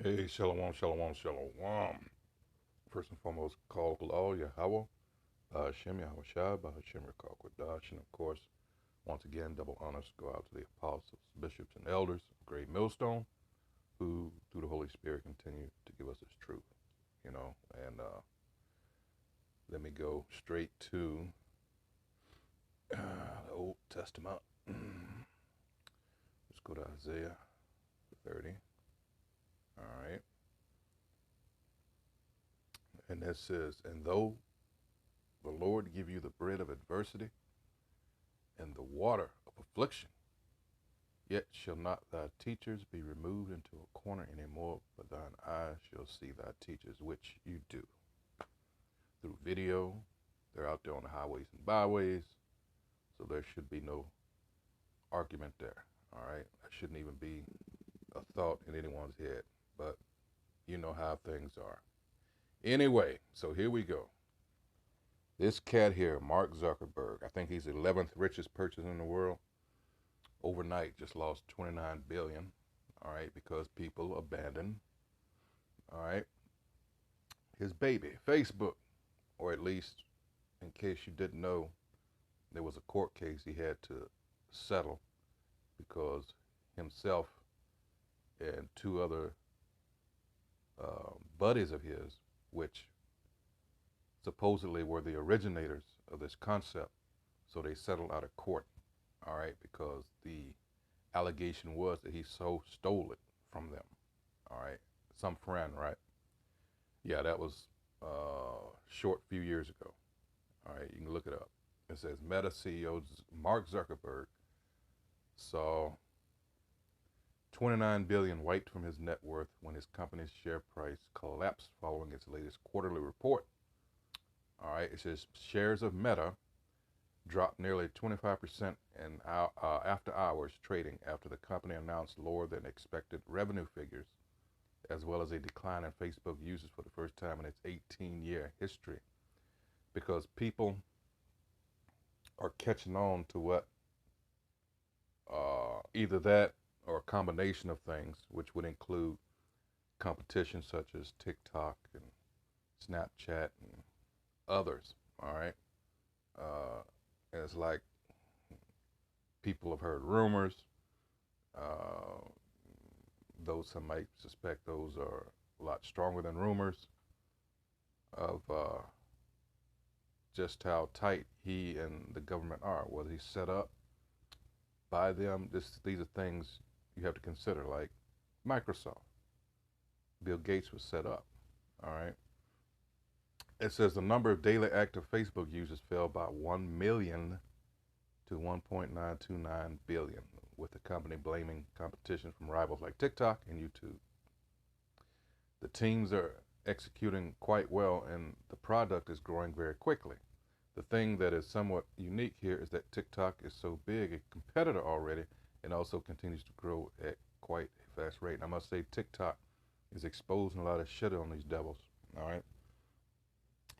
Hey, shalom, shalom, shalom. First and foremost, call all Yahweh, Hashem, Yahweh Shai, Hashem, Rakakwadash, and of course, once again, double honors go out to the apostles, bishops, and elders of Great Millstone, who, through the Holy Spirit, continue to give us this truth, and let me go straight to the Old Testament. Let's go to Isaiah 30. All right. And that says, and though the Lord give you the bread of adversity and the water of affliction, yet shall not thy teachers be removed into a corner any more, but thine eyes shall see thy teachers, which you do. Through video, they're out there on the highways and byways, so there should be no argument there, all right? That shouldn't even be a thought in anyone's head, but you know how things are. Anyway, so here we go. This cat here, Mark Zuckerberg, I think he's the 11th richest person in the world. Overnight, just lost 29 billion, all right, because people abandoned, all right, his baby, Facebook, or at least, in case you didn't know, there was a court case he had to settle because himself and two other buddies of his, which supposedly were the originators of this concept, so they settled out of court, all right, because the allegation was that he stole it from them, all right, some friend, right? Yeah, that was short few years ago, all right, you can look it up. It says Meta CEO Mark Zuckerberg saw 29 billion wiped from his net worth when his company's share price collapsed following its latest quarterly report. All right, it says shares of Meta dropped nearly 25% in after hours trading after the company announced lower than expected revenue figures, as well as a decline in Facebook users for the first time in its 18-year history, because people are catching on to what either that or a combination of things, which would include competition such as TikTok and Snapchat and others, all right? And it's like people have heard rumors. Those some might suspect those are a lot stronger than rumors of just how tight he and the government are. Was he set up by them? These are things you have to consider, like Microsoft. Bill Gates was set up, all right? It says the number of daily active Facebook users fell by 1 million to 1.929 billion, with the company blaming competition from rivals like TikTok and YouTube. The teams are executing quite well, and the product is growing very quickly. The thing that is somewhat unique here is that TikTok is so big a competitor already and also continues to grow at quite a fast rate. And I must say TikTok is exposing a lot of shit on these devils, all right?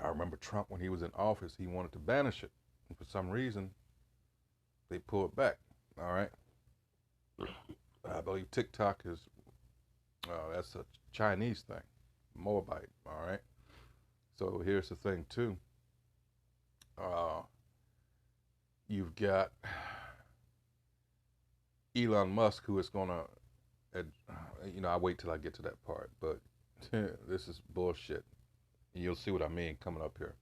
I remember Trump, when he was in office, he wanted to banish it. And for some reason, they pulled back, all right? I believe TikTok is, that's a Chinese thing, Moabite, all right? So here's the thing, too. You've got Elon Musk, who is going to, I wait till I get to that part, but this is bullshit. You'll see what I mean coming up here.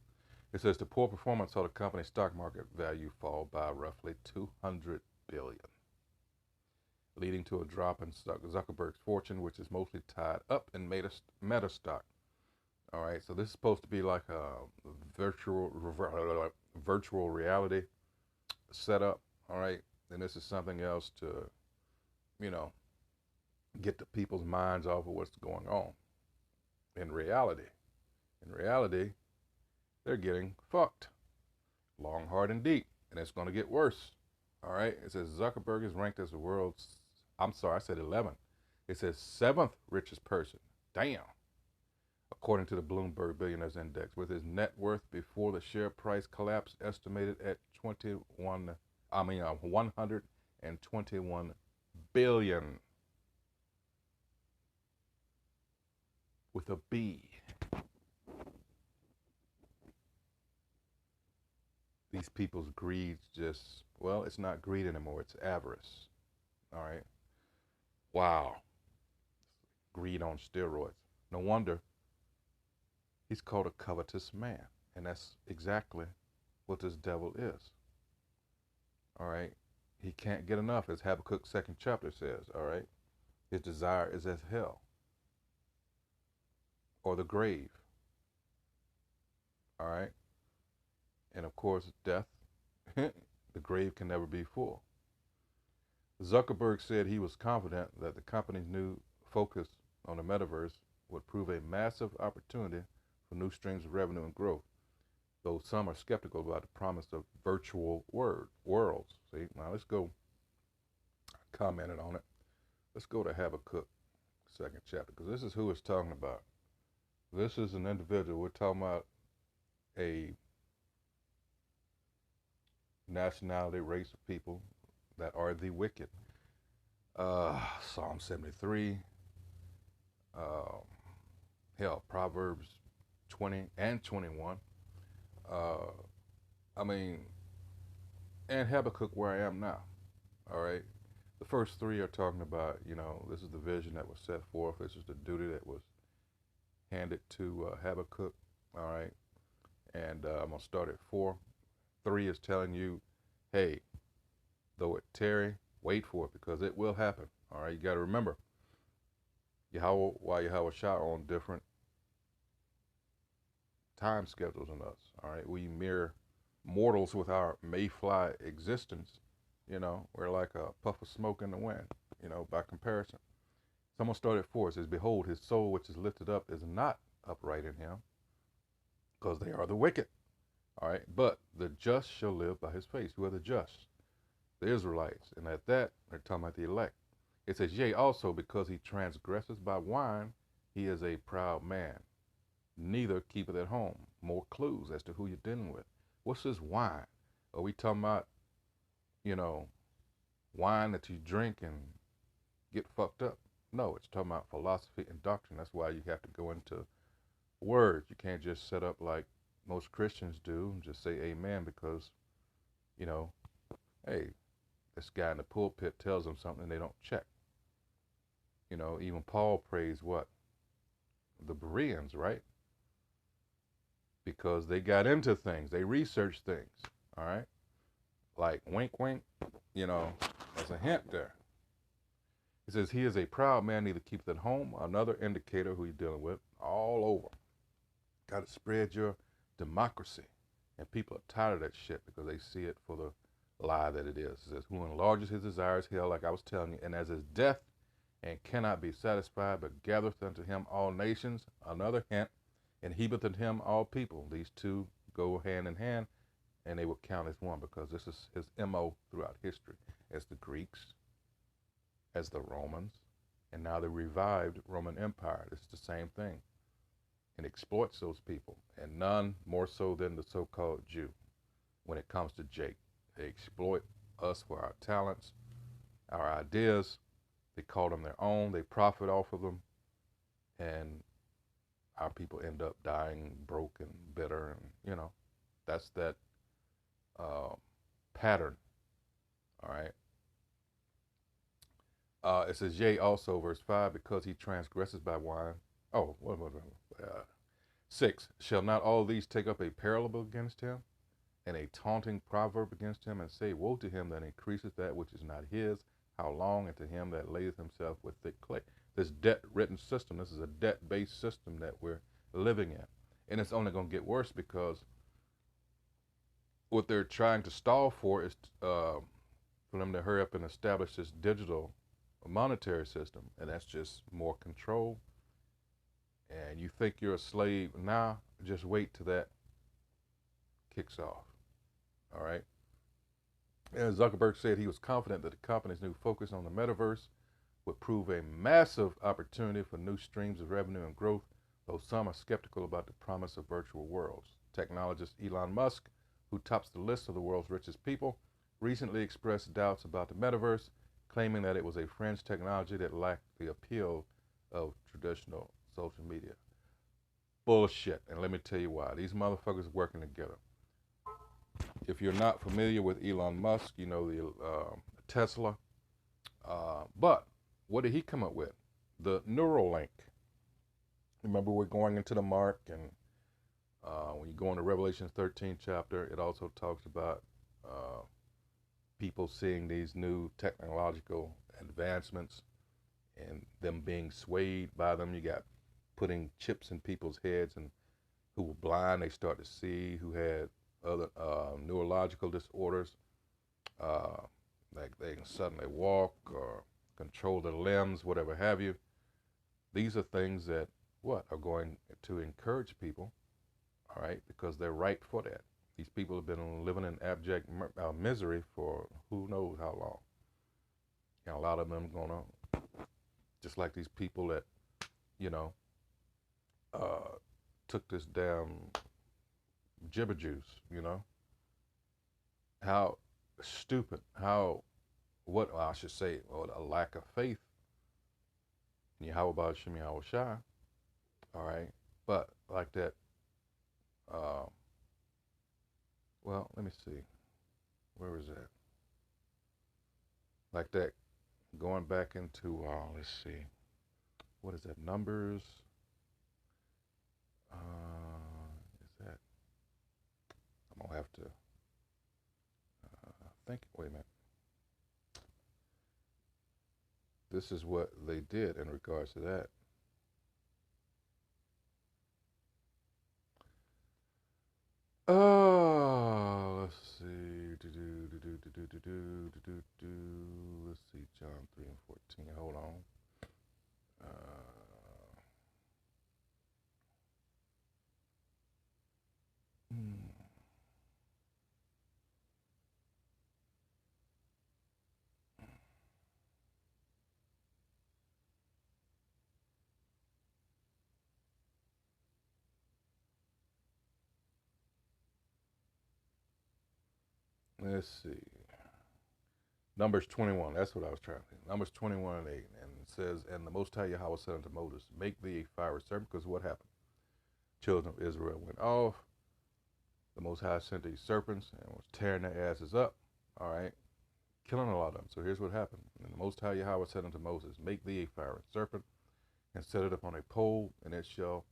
It says the poor performance saw the company's stock market value fall by roughly 200 billion, leading to a drop in Zuckerberg's fortune, which is mostly tied up in Meta stock. All right, so this is supposed to be like a virtual reality setup. All right, and this is something else to, get the people's minds off of what's going on in reality. In reality, they're getting fucked long, hard, and deep, and it's going to get worse. All right, it says Zuckerberg is ranked as the world's, I'm sorry, I said 11. It says 7th richest person. Damn. According to the Bloomberg Billionaires Index, with his net worth before the share price collapse estimated at 121 billion. with a B. These people's greed just, well, it's not greed anymore, it's avarice. All right. Wow. Greed on steroids. No wonder he's called a covetous man. And that's exactly what this devil is. All right. He can't get enough, as Habakkuk 2nd chapter says. All right. His desire is as hell or the grave. All right. And of course, death, the grave can never be full. Zuckerberg said he was confident that the company's new focus on the metaverse would prove a massive opportunity for new streams of revenue and growth, though some are skeptical about the promise of virtual worlds. See, now let's go, I commented on it. Let's go to Habakkuk 2nd chapter, because this is who it's talking about. This is an individual. We're talking about a nationality, race of people that are the wicked. Psalm 73, Proverbs 20 and 21. I mean, and Habakkuk, where I am now. All right. The first three are talking about, this is the vision that was set forth. This is the duty that was handed to Habakkuk. All right. And I'm going to start at 4. 3 is telling you, hey, though it tarry, wait for it, because it will happen. All right. You got to remember, Yahweh Shah on different time schedules than us. All right. We mere mortals with our mayfly existence, we're like a puff of smoke in the wind, by comparison. Someone started at 4. It says, behold, his soul which is lifted up is not upright in him, because they are the wicked. All right. But the just shall live by his faith. Who are the just? The Israelites. And at that, they're talking about the elect. It says, yea, also because he transgresses by wine, he is a proud man, neither keepeth at home. More clues as to who you're dealing with. What's this wine? Are we talking about, wine that you drink and get fucked up? No, it's talking about philosophy and doctrine. That's why you have to go into words. You can't just set up like most Christians do and just say amen because, hey, this guy in the pulpit tells them something they don't check. Even Paul praised what? The Bereans, right? Because they got into things. They researched things, all right? Like wink, wink, as a hint there. He says, he is a proud man, neither keepeth at home. Another indicator who you're dealing with all over. Got to spread your democracy. And people are tired of that shit because they see it for the lie that it is. It says, who enlarges his desires, hell, like I was telling you, and as his death, and cannot be satisfied, but gathereth unto him all nations. Another hint, and heapeth unto him all people. These two go hand in hand, and they will count as one, because this is his MO throughout history, as the Greeks, as the Romans, and now the revived Roman Empire. It's the same thing, and exploits those people, and none more so than the so-called Jew. When it comes to Jake, they exploit us for our talents, our ideas. They call them their own. They profit off of them, and our people end up dying broke and bitter, and that's that pattern. All right. It says, yea, also, verse 5, because he transgresses by wine. Oh, 6, shall not all these take up a parable against him, and a taunting proverb against him, and say, woe to him that increaseth that which is not his, how long, and to him that layeth himself with thick clay. This debt-written system, this is a debt-based system that we're living in. And it's only going to get worse, because what they're trying to stall for is for them to hurry up and establish this digital monetary system. And that's just more control. And you think you're a slave now, just wait till that kicks off. All right. And Zuckerberg said he was confident that the company's new focus on the metaverse would prove a massive opportunity for new streams of revenue and growth, though some are skeptical about the promise of virtual worlds. Technologist Elon Musk, who tops the list of the world's richest people, recently expressed doubts about the metaverse, claiming that it was a fringe technology that lacked the appeal of traditional social media. Bullshit. And let me tell you why. These motherfuckers working together. If you're not familiar with Elon Musk, you know the Tesla. But what did he come up with? The Neuralink. Remember, we're going into the mark, and when you go into Revelation 13 chapter, it also talks about people seeing these new technological advancements and them being swayed by them. You got putting chips in people's heads, and who were blind, they start to see, who had other neurological disorders, uh, like they can suddenly walk or control their limbs, whatever have you. These are things that what are going to encourage people, all right, because they're ripe for that. These people have been living in abject misery for who knows how long. And a lot of them gonna, just like these people that, you know, uh, took this damn jibber juice, you know, how stupid, how, what I should say, well, a lack of faith. How about Shimmy Shai, all right, but like that, uh, well, let me see, where is that? Like that, going back into, let's see, what is that, Numbers? Is that, I'm gonna have to think, wait a minute. This is what they did in regards to that. Oh, let's see. Let's see, John 3 and 14. Hold on. Hmm. Let's see. Numbers 21. That's what I was trying to think. Numbers 21 and 8. And it says, and the Most High Yahweh said unto Moses, make thee a fire serpent. Because what happened? Children of Israel went off. The Most High sent these serpents and was tearing their asses up. All right. Killing a lot of them. So here's what happened. And the Most High Yahweh said unto Moses, make thee a fire serpent and set it up on a pole, and it shall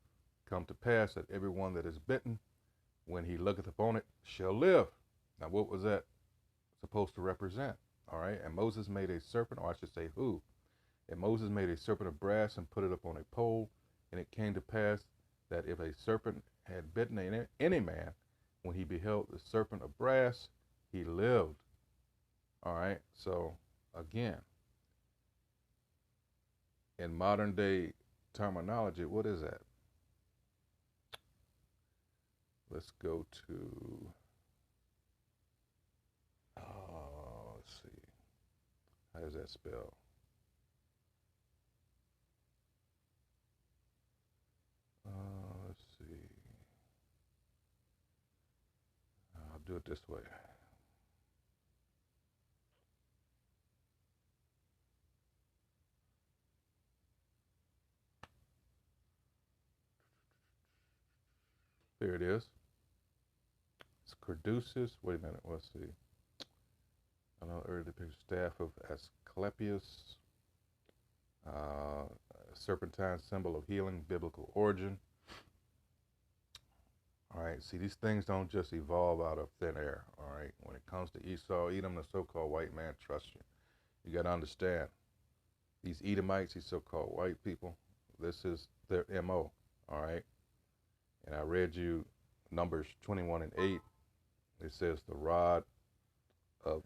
come to pass that every one that is bitten, when he looketh upon it, shall live. Now, what was that supposed to represent? All right. And Moses made a serpent, or I should say, who? And Moses made a serpent of brass and put it up on a pole, and it came to pass that if a serpent had bitten any man, when he beheld the serpent of brass, he lived. All right. So, again, in modern day terminology, what is that? Let's go to, let's see, how does that spell? Let's see, I'll do it this way. There it is. It's Caduceus. Wait a minute. Let's see. I know earlier the picture staff of Asclepius, uh, serpentine symbol of healing, biblical origin. All right. See, these things don't just evolve out of thin air. All right. When it comes to Esau, Edom, the so-called white man, trust you. You got to understand these Edomites, these so-called white people. This is their MO. All right. And I read you Numbers 21 and 8. It says the rod of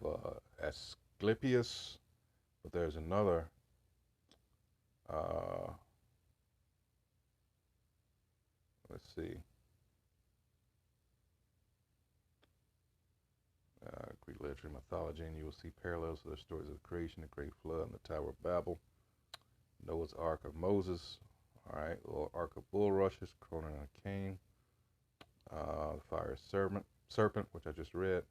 Asclepius, but there's another let's see, Greek literature and mythology, and you will see parallels to the stories of creation, the great flood, and the Tower of Babel, Noah's Ark of Moses, all right, or Ark of Bulrushes, Cronin and Cain, fire serpent, which I just read.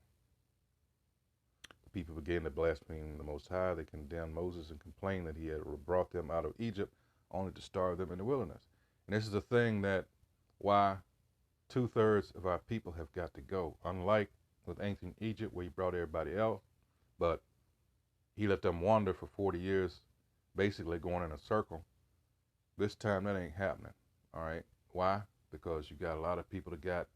The people began to blaspheme the Most High. They condemned Moses and complained that he had brought them out of Egypt only to starve them in the wilderness. And this is the thing that why 2/3 of our people have got to go. Unlike with ancient Egypt, where he brought everybody else, but he let them wander for 40 years, basically going in a circle. This time that ain't happening. All right. Why? Because you got a lot of people that got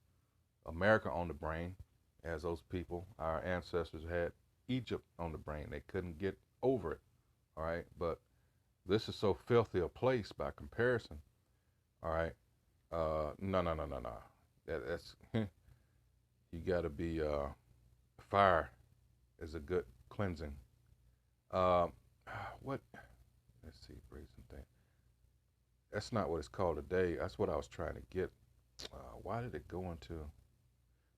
America on the brain, as those people, our ancestors, had Egypt on the brain. They couldn't get over it. All right. But this is so filthy a place by comparison. All right. No, no, no, no, no. That's you got to be fire is a good cleansing. Uh, what? Let's see, brazen thing. That's not what it's called today. That's what I was trying to get. Why did it go into?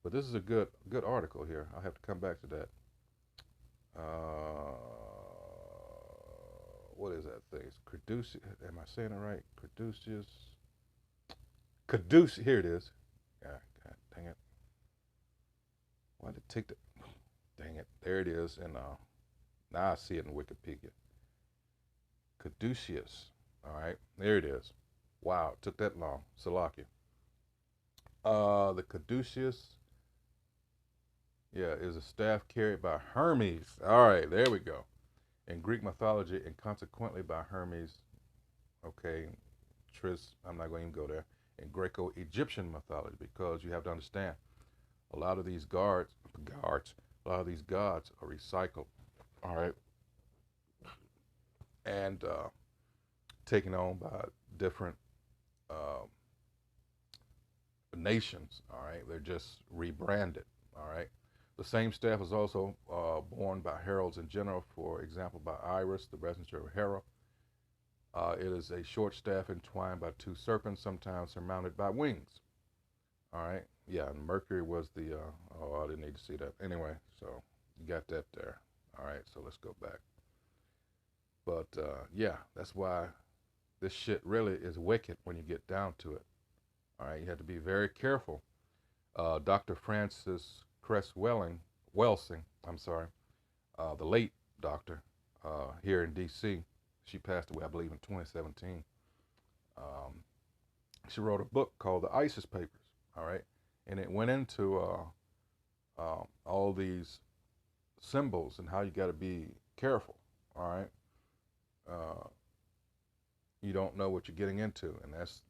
But this is a good article here. I'll have to come back to that. Uh, what is that thing? It's Caduceus. Am I saying it right? Caduceus. Caduceus. Here it is. God dang it. Why did it take the? Dang it. There it is. And now I see it in Wikipedia. Caduceus. All right. There it is. Wow. It took that long. Salakia. The caduceus, yeah, is a staff carried by Hermes. All right, there we go. In Greek mythology, and consequently by Hermes. Okay, Tris, I'm not going to even go there. In Greco-Egyptian mythology, because you have to understand, a lot of these a lot of these gods are recycled. All right, and taken on by different uh, nations. All right, they're just rebranded. All right, the same staff is also borne by heralds in general. For example, by Iris, the messenger of Hera. It is a short staff entwined by two serpents, sometimes surmounted by wings. All right, yeah, and Mercury was the. Oh, I didn't need to see that. Anyway, so you got that there. All right, so let's go back. But yeah, that's why this shit really is wicked when you get down to it. All right, you have to be very careful. Dr. Frances Cress Welsing, I'm sorry, the late doctor here in D.C. She passed away, I believe, in 2017. Um, she wrote a book called The ISIS Papers. All right, and it went into all these symbols and how you got to be careful. All right, uh, you don't know what you're getting into, and that's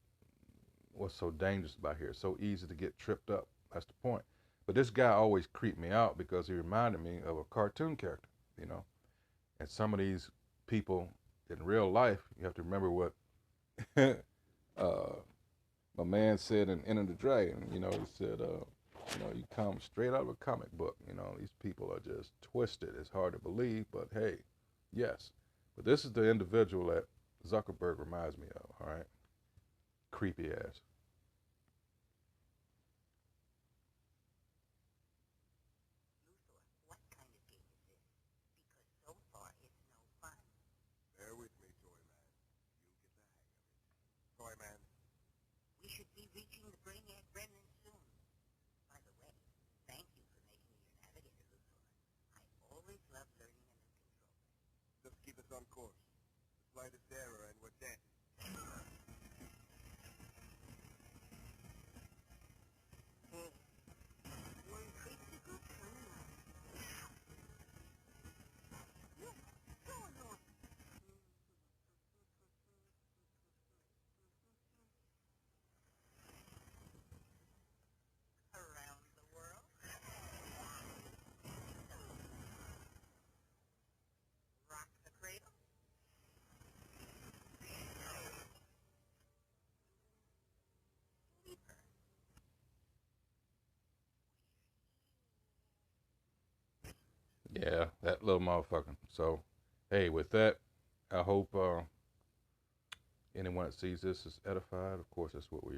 what's so dangerous about here. It's so easy to get tripped up. That's the point. But this guy always creeped me out because he reminded me of a cartoon character, you know. And some of these people in real life, you have to remember what my man said in Enter the Dragon. You know, he said, you come straight out of a comic book. You know, these people are just twisted. It's hard to believe, but hey, yes. But this is the individual that Zuckerberg reminds me of, all right? Creepy ass. Bear with me, Toy Man. You'll get the hang of it. Toy Man. We should be reaching the Brainiac remnant soon. By the way, thank you for making me your navigator, Luthor. I always love learning a new control. Just keep us on course. The slightest error and we're dead. One critical turn. What's going on? Around the world. Rock the cradle. Sleeper. Yeah, that little motherfucker. So, hey, with that, I hope anyone that sees this is edified. Of course, that's what we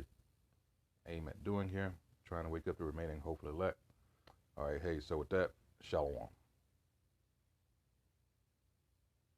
aim at doing here, trying to wake up the remaining hopeful elect. All right, hey, so with that, shalom.